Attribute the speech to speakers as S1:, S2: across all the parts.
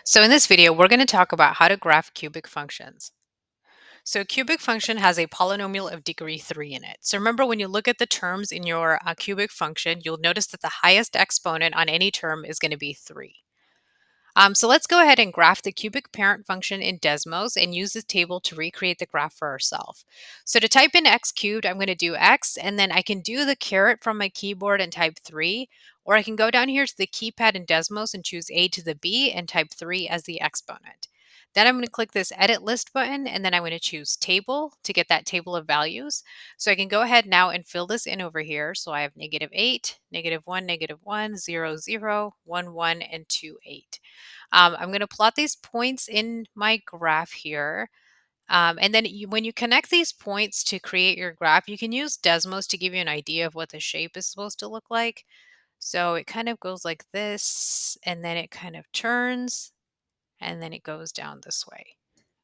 S1: So in this video, we're going to talk about how to graph cubic functions. So a cubic function has a polynomial of degree 3 in it. So remember, when you look at the terms in your cubic function, you'll notice that the highest exponent on any term is going to be 3. So let's go ahead and graph the cubic parent function in Desmos and use this table to recreate the graph for ourselves. So to type in x cubed, I'm going to do x, and then I can do the caret from my keyboard and type 3, or I can go down here to the keypad in Desmos and choose a to the b and type 3 as the exponent. Then I'm going to click this edit list button, and then I'm going to choose table to get that table of values. So I can go ahead now and fill this in over here. So I have -8, -1, -1, 0, 0, 1, 1, and 2, 8. I'm going to plot these points in my graph here. And then when you connect these points to create your graph, you can use Desmos to give you an idea of what the shape is supposed to look like. So it kind of goes like this, and then it kind of turns, and then it goes down this way.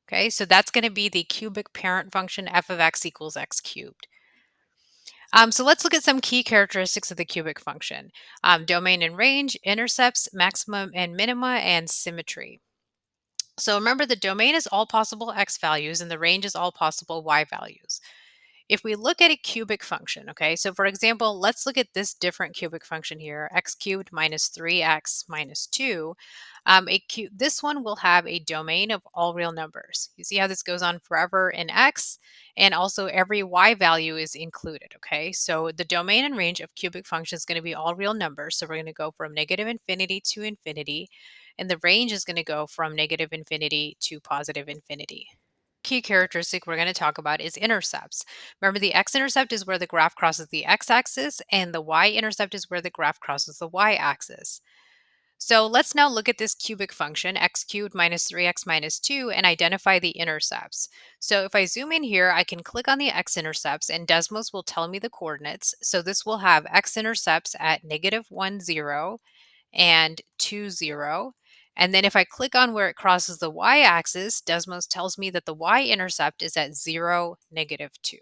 S1: Okay, so that's going to be the cubic parent function f of x equals x cubed. So let's look at some key characteristics of the cubic function. Domain and range, intercepts, maximum and minima, and symmetry. So remember, the domain is all possible x values and the range is all possible y values. If we look at a cubic function, okay, so for example, let's look at this different cubic function here, x cubed minus 3x minus 2. This one will have a domain of all real numbers. You see how this goes on forever in x, and also every y value is included, okay? So the domain and range of cubic function is going to be all real numbers. So we're going to go from -infinity to infinity, and the range is going to go from -infinity to +infinity. Key characteristic we're going to talk about is intercepts. Remember, the x-intercept is where the graph crosses the x-axis, and the y-intercept is where the graph crosses the y-axis. So let's now look at this cubic function, x cubed minus 3x minus 2, and identify the intercepts. So if I zoom in here, I can click on the x-intercepts, and Desmos will tell me the coordinates. So this will have x-intercepts at -1, 0, and 2, 0. And then if I click on where it crosses the y-axis, Desmos tells me that the y-intercept is at 0, -2.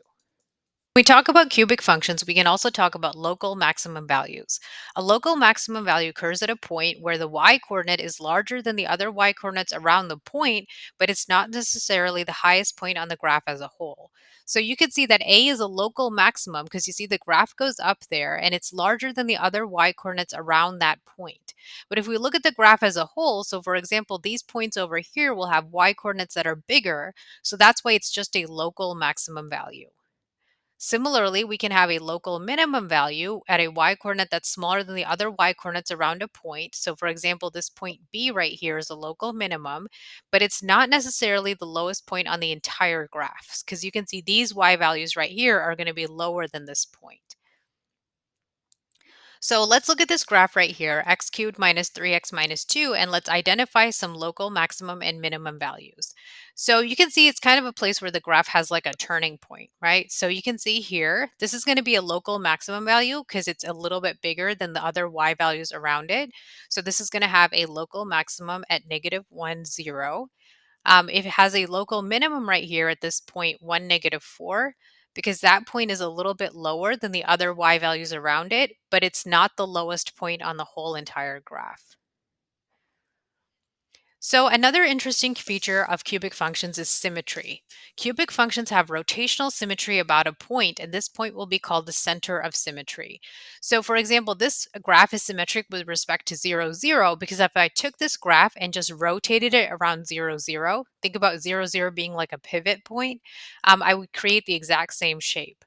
S1: When we talk about cubic functions, we can also talk about local maximum values. A local maximum value occurs at a point where the y-coordinate is larger than the other y-coordinates around the point, but it's not necessarily the highest point on the graph as a whole. So you can see that A is a local maximum because you see the graph goes up there and it's larger than the other y-coordinates around that point. But if we look at the graph as a whole, so for example, these points over here will have y-coordinates that are bigger, so that's why it's just a local maximum value. Similarly, we can have a local minimum value at a y-coordinate that's smaller than the other y-coordinates around a point. So for example, this point B right here is a local minimum, but it's not necessarily the lowest point on the entire graph, because you can see these y values right here are going to be lower than this point. So let's look at this graph right here, x cubed minus 3x minus 2, and let's identify some local maximum and minimum values. So you can see it's kind of a place where the graph has like a turning point, right? So you can see here, this is going to be a local maximum value because it's a little bit bigger than the other y values around it. So this is going to have a local maximum at -1, 0. If it has a local minimum right here at this point, 1, -4, because that point is a little bit lower than the other y values around it, but it's not the lowest point on the whole entire graph. So another interesting feature of cubic functions is symmetry. Cubic functions have rotational symmetry about a point, and this point will be called the center of symmetry. So for example, this graph is symmetric with respect to 0, 0, because if I took this graph and just rotated it around 0, 0, think about 0, 0 being like a pivot point, I would create the exact same shape.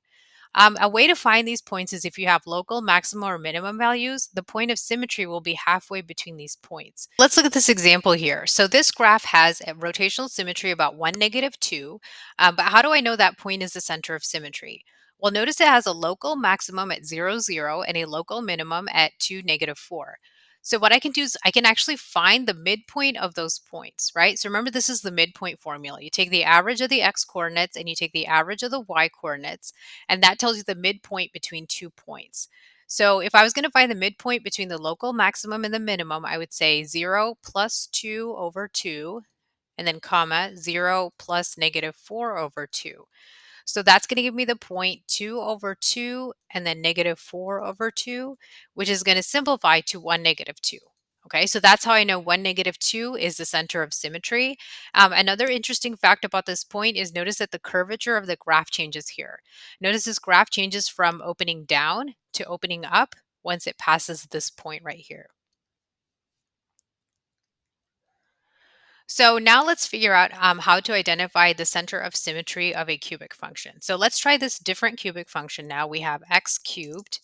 S1: A way to find these points is if you have local maximum or minimum values, the point of symmetry will be halfway between these points. Let's look at this example here. So this graph has a rotational symmetry about 1, -2, but how do I know that point is the center of symmetry? Well, notice it has a local maximum at 0, 0 and a local minimum at 2, -4. So what I can do is I can actually find the midpoint of those points, right? So remember, this is the midpoint formula. You take the average of the x coordinates and you take the average of the y coordinates, and that tells you the midpoint between 2 points. So if I was going to find the midpoint between the local maximum and the minimum, I would say 0 plus 2 over 2, and then comma 0 plus -4 over 2. So that's going to give me the point 2 over 2 and then -4 over 2, which is going to simplify to 1, -2. Okay, so that's how I know 1, -2 is the center of symmetry. Another interesting fact about this point is notice that the curvature of the graph changes here. Notice this graph changes from opening down to opening up once it passes this point right here. So now let's figure out how to identify the center of symmetry of a cubic function. So let's try this different cubic function now. We have x cubed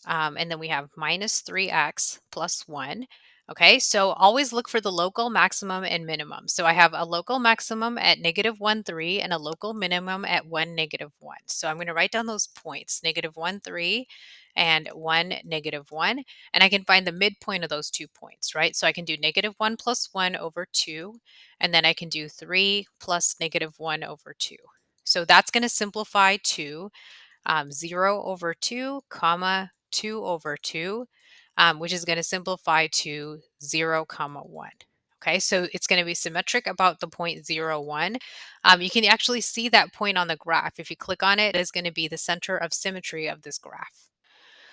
S1: and then we have minus 3x plus 1. Okay, so always look for the local maximum and minimum. So I have a local maximum at -1, 3 and a local minimum at 1, -1. So I'm going to write down those points, -1, 3 and 1, -1. And I can find the midpoint of those 2 points, right? So I can do -1 plus 1 over 2, and then I can do 3 plus -1 over 2. So that's going to simplify to 0 over 2, comma 2 over 2, which is going to simplify to 0, comma 1. Okay, so it's going to be symmetric about the point 0, 1. You can actually see that point on the graph. If you click on it, it's going to be the center of symmetry of this graph.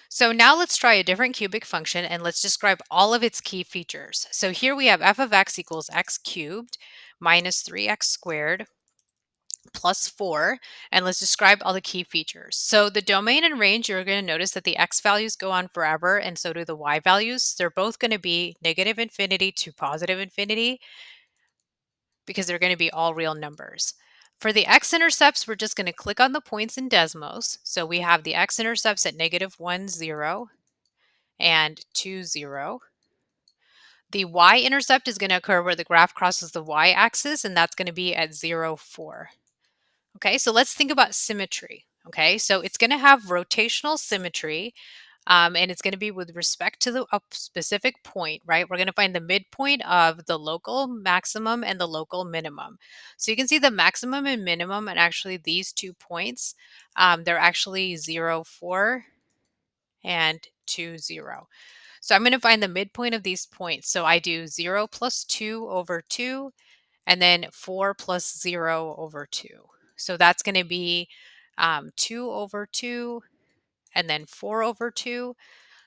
S1: So now let's try a different cubic function and let's describe all of its key features. So here we have f of x equals x cubed minus 3x squared plus 4, and let's describe all the key features. So the domain and range, you're going to notice that the x values go on forever, and so do the y values. They're both going to be negative infinity to positive infinity because they're going to be all real numbers. For the x-intercepts, we're just going to click on the points in Desmos. So we have the x-intercepts at -1, 0 and 2, 0. The y-intercept is going to occur where the graph crosses the y-axis, and that's going to be at 0, 4. Okay, so let's think about symmetry. Okay, so it's going to have rotational symmetry, and it's going to be with respect to the a specific point, right? We're going to find the midpoint of the local maximum and the local minimum. So you can see the maximum and minimum, and actually these 2 points, they're actually 0, 4 and 2, 0. So I'm going to find the midpoint of these points. So I do 0 plus 2 over 2 and then 4 plus 0 over 2. So that's going to be 2 over 2 and then 4 over 2.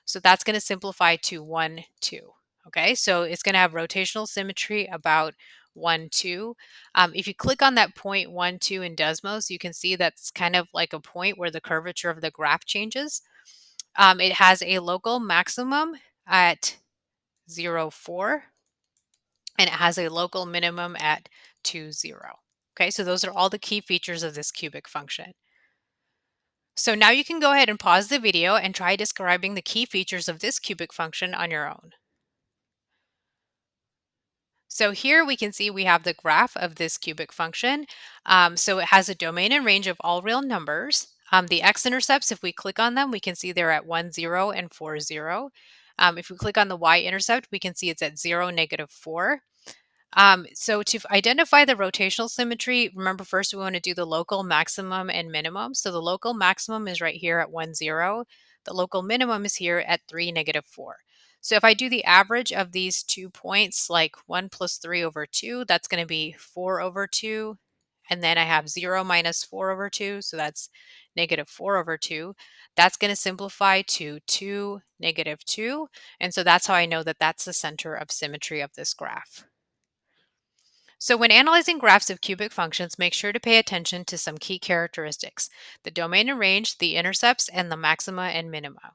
S1: So that's going to simplify to 1, 2. Okay, so it's going to have rotational symmetry about 1, 2. If you click on that point 1, 2 in Desmos, you can see that's kind of like a point where the curvature of the graph changes. It has a local maximum at 0, 4 and it has a local minimum at 2, 0. Okay, so those are all the key features of this cubic function. So now you can go ahead and pause the video and try describing the key features of this cubic function on your own. So here we can see we have the graph of this cubic function. So it has a domain and range of all real numbers. The x-intercepts, if we click on them, we can see they're at 1, 0 and 4, 0. If we click on the y-intercept, we can see it's at 0, -4. So to identify the rotational symmetry, remember first we want to do the local maximum and minimum. So the local maximum is right here at 1, 0. The local minimum is here at 3, -4. So if I do the average of these 2 points, like 1 plus 3 over 2, that's going to be 4 over 2. And then I have 0 minus 4 over 2, so that's -4 over 2. That's going to simplify to 2, -2. And so that's how I know that that's the center of symmetry of this graph. So when analyzing graphs of cubic functions, make sure to pay attention to some key characteristics: the domain and range, the intercepts, and the maxima and minima.